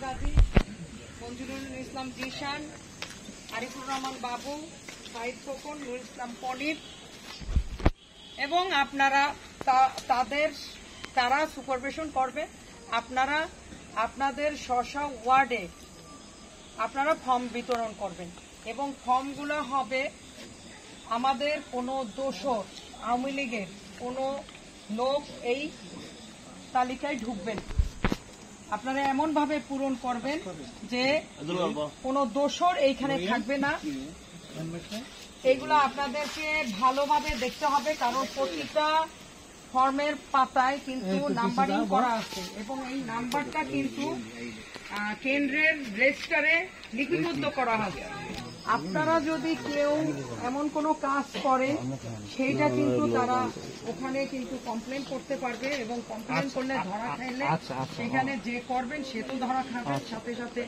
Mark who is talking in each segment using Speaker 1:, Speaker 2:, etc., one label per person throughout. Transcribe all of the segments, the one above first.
Speaker 1: গাজী, মঞ্জুরুল ইসলাম জিশান, আরিফুর রহমান বাবু, সাহিদ খোকন, নুরুল ইসলাম পনির এবং আপনারা তারা সুপারভিশন করবে। আপনারা আপনাদের স্ব ওয়ার্ডে আপনারা ফর্ম বিতরণ করবেন এবং ফর্মগুলো হবে আমাদের কোনো দোষর আওয়ামী লীগের কোনো লোক এই তালিকায় ঢুকবেন। আপনারা এমন ভাবে পূরণ করবেন যে কোনো দোষর এইখানে থাকবে না। এইগুলো আপনাদেরকে ভালোভাবে দেখতে হবে, কারণ প্রতিটা ফর্মের পাতায় কিন্তু নাম্বারিং করা আছে এবং এই নাম্বারটা কিন্তু কেন্দ্রের রেজিস্টারে লিপিবদ্ধ করা হবে। আপনারা যদি কেউ এমন কোনো কাজ করেন সেইটা কিন্তু তারা ওখানে কিন্তু কমপ্লেন করতে পারবে এবং কমপ্লেন করলে ধরা খাইলে সেখানে যে করবেন সে তো ধরা খাবে, সাথে সাথে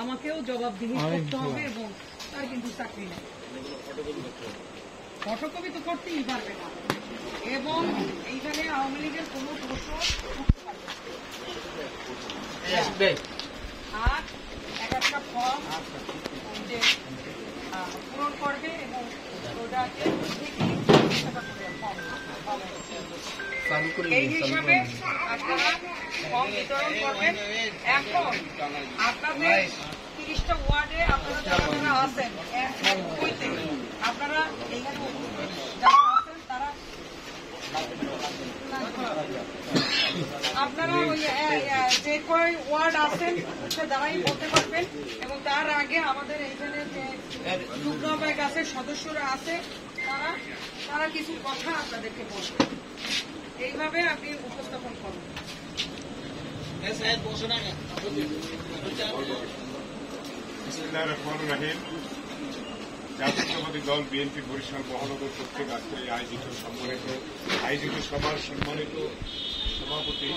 Speaker 1: আমাকেও জবাবদিহি করতে হবে এবং তার কিন্তু চাকরি নেই। ফটোকপি তো করতেই পারবে না এবং এইখানে আওয়ামী লীগের কোনো প্রশ্ন আর একটা ফর্ম যে পূরণ করবে এবং ওটাকে এই হিসাবে আপনারা ফর্ম বিতরণ করবেন। এখন আপনাদের 30টা ওয়ার্ডে আপনারা যারা আছেন আপনারা এইখানে যারা আছেন তারা আপনারা ওই যে কয় ওয়ার্ড আছেন সে দ্বারাই বলতে পারবেন এবং তার আগে আমাদের এইখানে যে যুগ্মবাহিক আছে সদস্যরা আছে তারা কিছু কথা আপনাদেরকে বলবে, এইভাবে আপনি উপস্থাপন করবেন।
Speaker 2: জাতীয়তাবাদী দল বিএনপি বরিশাল মহানগর কর্তৃক আজকে আয়োজিত সভার সম্মানিত সভাপতি,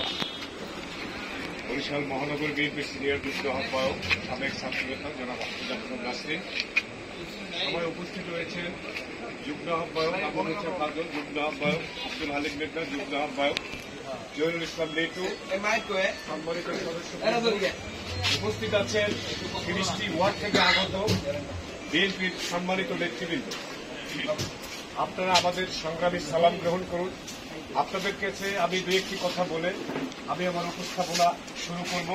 Speaker 2: বরিশাল মহানগর বিএনপি সিনিয়র যুগ্ম আহ্বায়ক, সাবেক ছাত্রনেতা জনাব আব্দুল নাসির, সভায় উপস্থিত রয়েছেন যুগ্ম আহ্বায়ক আবুল হোসেন ফাজল, যুগ্ম আহ্বায়ক আব্দুল হালিম মেঘনা, যুগ্ম আহ্বায়ক জহিরুল ইসলাম লিটু, সম্মানিত সদস্য উপস্থিত আছেন 30টি ওয়ার্ড থেকে আগত বিএনপির সম্মানিত নেতৃবৃন্দ। আপনারা আমাদের সংগ্রামী সালাম গ্রহণ করুন। আপনাদের কাছে আমি দু একটি কথা বলে আমি আমার উপস্থাপনা শুরু করব।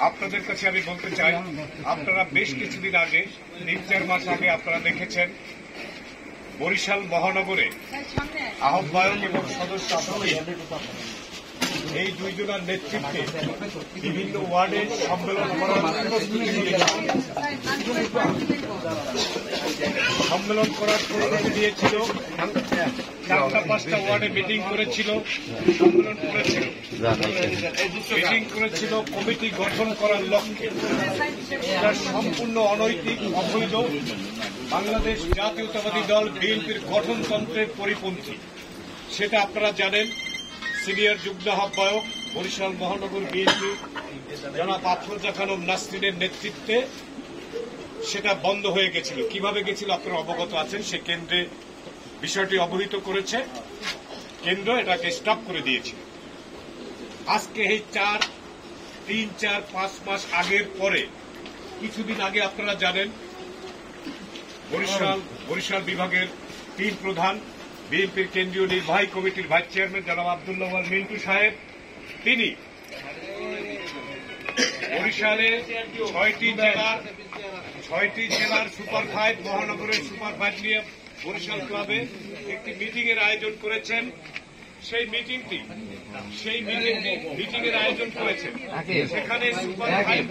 Speaker 2: আপনাদের কাছে আমি বলতে চাই, আপনারা বেশ কিছুদিন আগে 3-4 মাস আগে আপনারা দেখেছেন বরিশাল মহানগরে আহ্বায়ক এবং সদস্য এই দুইজনের নেতৃত্বে বিভিন্ন ওয়ার্ডে সম্মেলন করার প্রস্তুতি দিয়েছিল। 4-5টা ওয়ার্ডে মিটিং করেছিল, সম্মেলন করেছিল, মিটিং করেছিল কমিটি গঠন করার লক্ষ্যে। এটা সম্পূর্ণ অনৈতিক, অবৈধ, বাংলাদেশ জাতীয়তাবাদী দল বিএনপির গঠনতন্ত্রের পরিপন্থী। সেটা আপনারা জানেন। সিনিয়র যুগ্ম আহ্বায়ক বরিশাল মহানগর বিএনপি জনাব আফরোজা খানম নাসরিনের নেতৃত্বে সেটা বন্ধ হয়ে গেছিল। কিভাবে গেছিল আপনারা অবগত আছেন। সে কেন্দ্রে বিষয়টি অবহিত করেছে, কেন্দ্র এটাকে স্টপ করে দিয়েছিল। আজকে এই 3-4-5 মাস আগের পরে কিছুদিন আগে আপনারা জানেন বরিশাল বিভাগের 3 প্রধান, বিএনপির কেন্দ্রীয় নির্বাহী কমিটির ভাইস চেয়ারম্যান জনাব আব্দুল্লাহ মিন্টু সাহেব, তিনি বরিশালে 6টি জেলার সুপার 5, মহানগরের সুপার 5 নিয়ে বরিশাল ক্লাবে একটি মিটিং এর আয়োজন করেছেন। সেই মিটিং এর আয়োজন করেছেন, সেখানে সুপার 5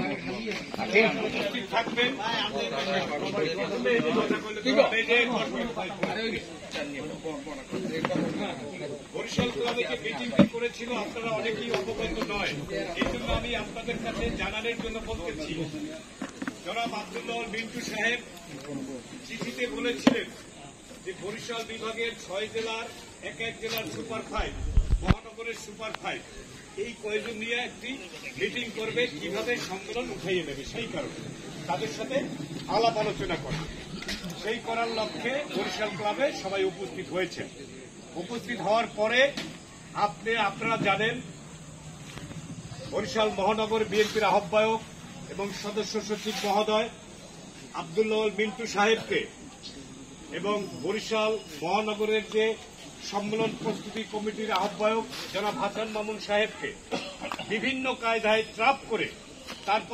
Speaker 2: উপস্থিত থাকবেন। বরিশাল ক্লাবে যে মিটিংটি করেছিল আপনারা অনেকেই অবগত নয়, এই জন্য আমি আপনাদের কাছে জানানোর জন্য বলতেছি। জনাব আব্দুল্লাহ মিন্টু সাহেব চিঠিতে বলেছিলেন যে বরিশাল বিভাগের 6 জেলার এক জেলার সুপার 5, মহানগরের সুপার 5 এই কয়েকজন নিয়ে একটি মিটিং করবে, কিভাবে সম্মেলন উঠাইয়ে নেবে। সেই কারণে তাদের সাথে আলাপ আলোচনা করে সেই করার লক্ষ্যে বরিশাল ক্লাবে সবাই উপস্থিত হয়েছে। উপস্থিত হওয়ার পরে আপনারা জানেন বরিশাল মহানগর বিএনপির আহ্বায়ক এবং সদস্য সচিব মহোদয় আব্দুল্লাহ মিন্টু সাহেবকে এবং বরিশাল মহানগরের যে সম্মেলন প্রস্তুতি কমিটির আহ্বায়ক জনাব হাসান মামুন সাহেবকে বিভিন্ন কায়দায় ট্রাপ করে তার